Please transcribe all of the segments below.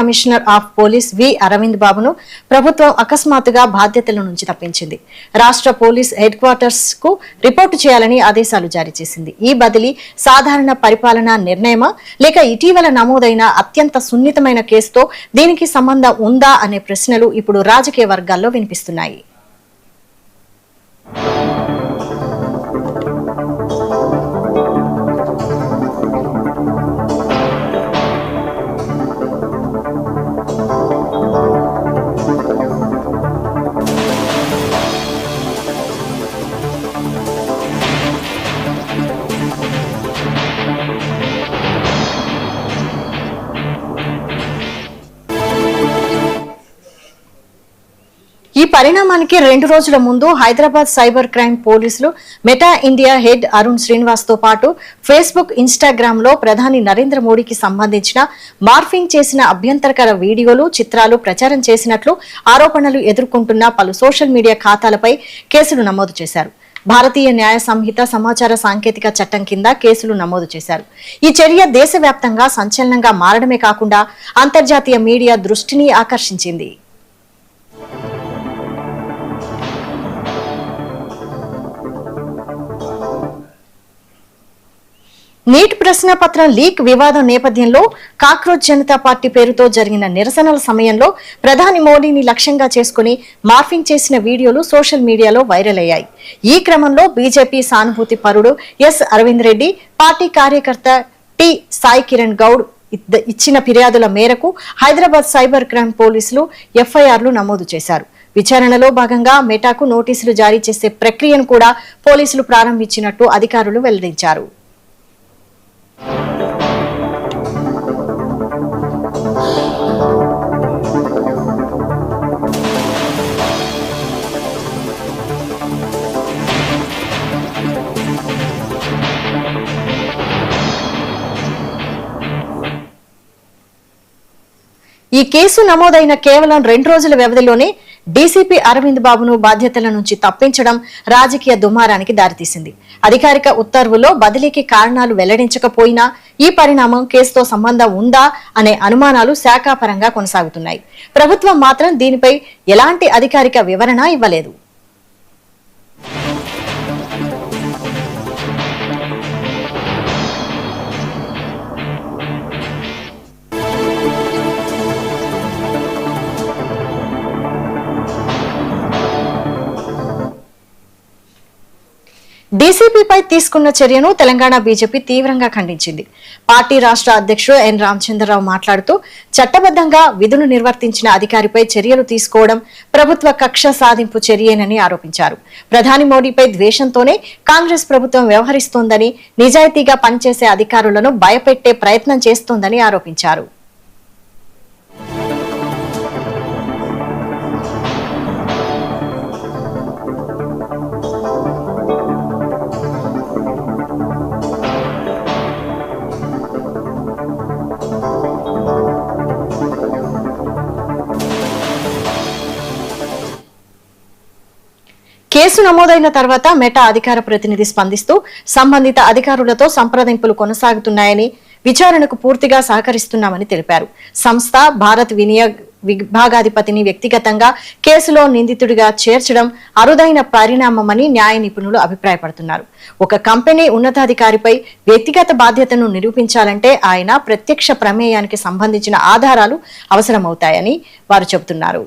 Commissioner of police వి అరవింద్ బాబును ప్రభుత్వం అకస్మాత్తుగా బాధ్యతల నుంచి తప్పించింది. రాష్ట్ర పోలీస్ హెడ్ క్వార్టర్స్ కు రిపోర్టు చేయాలని ఆదేశాలు జారీ చేసింది. ఈ బదిలీ సాధారణ పరిపాలనా నిర్ణయమా లేక ఇటీవల నమోదైన అత్యంత సున్నితమైన కేసుతో దీనికి సంబంధం ఉందా అనే ప్రశ్నలు ఇప్పుడు రాజకీయ వర్గాల్లో వినిపిస్తున్నాయి. ఈ పరిణామానికి 2 రోజుల ముందు హైదరాబాద్ సైబర్ క్రైమ్ పోలీసులు meta India head Arun Srinivas తో పాటు ఫేస్బుక్, ఇన్స్టాగ్రామ్ లో ప్రధాని నరేంద్ర మోడీకి సంబంధించిన మార్ఫింగ్ చేసిన అభ్యంతరకర వీడియోలు, చిత్రాలు ప్రచారం చేసినట్లు ఆరోపణలు ఎదుర్కొంటున్న పలు సోషల్ మీడియా ఖాతాలపై కేసులు నమోదు చేశారు. భారతీయ న్యాయ సంహిత సమాచార సాంకేతిక చట్టం కింద కేసులు నమోదు చేశారు. ఈ చర్య దేశవ్యాప్తంగా సంచలనంగా మారడమే కాకుండా అంతర్జాతీయ మీడియా దృష్టిని ఆకర్షించింది. నీట్ ప్రశ్నపత్రం లీక్ వివాదం నేపథ్యంలో కాక్రోచ్ జనతా పార్టీ పేరుతో జరిగిన నిరసనల సమయంలో ప్రధాని మోడీని లక్ష్యంగా చేసుకుని మార్ఫింగ్ చేసిన వీడియోలు సోషల్ మీడియాలో వైరల్ అయ్యాయి. ఈ క్రమంలో బీజేపీ సానుభూతి పరుడు ఎస్ అరవింద్ రెడ్డి, పార్టీ కార్యకర్త టి సాయి కిరణ్ గౌడ్ ఇచ్చిన ఫిర్యాదుల మేరకు హైదరాబాద్ సైబర్ క్రైమ్ పోలీసులు ఎఫ్ఐఆర్లు నమోదు చేశారు. విచారణలో భాగంగా మెటాకు నోటీసులు జారీ చేసే ప్రక్రియను కూడా పోలీసులు ప్రారంభించినట్టు అధికారులు వెల్లడించారు. ఈ కేసు నమోదైన కేవలం 2 రోజుల వ్యవధిలోనే డీసీపీ అరవింద్ బాబును బాధ్యతల నుంచి తప్పించడం రాజకీయ దుమారానికి దారితీసింది. అధికారిక ఉత్తర్వులో బదిలీకి కారణాలు వెల్లడించకపోయినా ఈ పరిణామం కేసుతో సంబంధం ఉందా అనే అనుమానాలు శాఖాపరంగా కొనసాగుతున్నాయి. ప్రభుత్వం మాత్రం దీనిపై ఎలాంటి అధికారిక వివరణ ఇవ్వలేదు. డీసీపీపై తీసుకున్న చర్యను తెలంగాణ బీజేపీ తీవ్రంగా ఖండించింది. పార్టీ రాష్ట్ర అధ్యక్షుడు ఎన్ రామచంద్రరావు మాట్లాడుతూ చట్టబద్ధంగా విధులు నిర్వర్తించిన అధికారిపై చర్యలు తీసుకోవడం ప్రభుత్వ కక్ష సాధింపు చర్యేనని ఆరోపించారు. ప్రధాని మోడీపై ద్వేషంతోనే కాంగ్రెస్ ప్రభుత్వం వ్యవహరిస్తోందని, నిజాయితీగా పనిచేసే అధికారులను భయపెట్టే ప్రయత్నం చేస్తోందని ఆరోపించారు. కేసు నమోదైన తర్వాత మెటా అధికార ప్రతినిధి స్పందిస్తూ సంబంధిత అధికారులతో సంప్రదింపులు కొనసాగుతున్నాయని, విచారణకు పూర్తిగా సహకరిస్తున్నామని తెలిపారు. సంస్థ భారత్ వినియోగ విభాగాధిపతిని వ్యక్తిగతంగా కేసులో నిందితుడిగా చేర్చడం అరుదైన పరిణామమని న్యాయ నిపుణులు అభిప్రాయపడుతున్నారు. ఒక కంపెనీ ఉన్నతాధికారిపై వ్యక్తిగత బాధ్యతను నిరూపించాలంటే ఆయన ప్రత్యక్ష ప్రమేయానికి సంబంధించిన ఆధారాలు అవసరమవుతాయని వారు చెబుతున్నారు.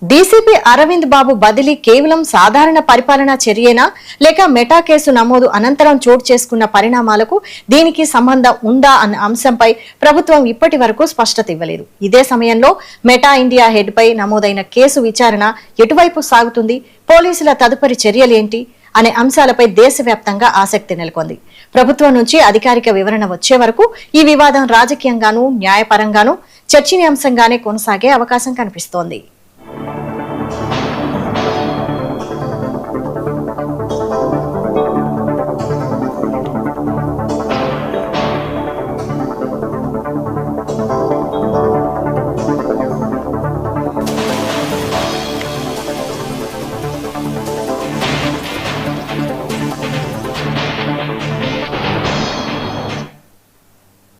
డీసీపీ అరవింద్ బాబు బదిలీ కేవలం సాధారణ పరిపాలనా చర్యేనా లేక మెటా కేసు నమోదు అనంతరం చోటు చేసుకున్న పరిణామాలకు దీనికి సంబంధం ఉందా అన్న అంశంపై ప్రభుత్వం ఇప్పటి వరకు స్పష్టత ఇవ్వలేదు. ఇదే సమయంలో మెటా ఇండియా హెడ్ పై నమోదైన కేసు విచారణ ఎటువైపు సాగుతుంది, పోలీసుల తదుపరి చర్యలేంటి అనే అంశాలపై దేశవ్యాప్తంగా ఆసక్తి నెలకొంది. ప్రభుత్వం నుంచి అధికారిక వివరణ వచ్చే వరకు ఈ వివాదం రాజకీయంగానూ న్యాయపరంగానూ చర్చనీయాంశంగానే కొనసాగే అవకాశం కనిపిస్తోంది.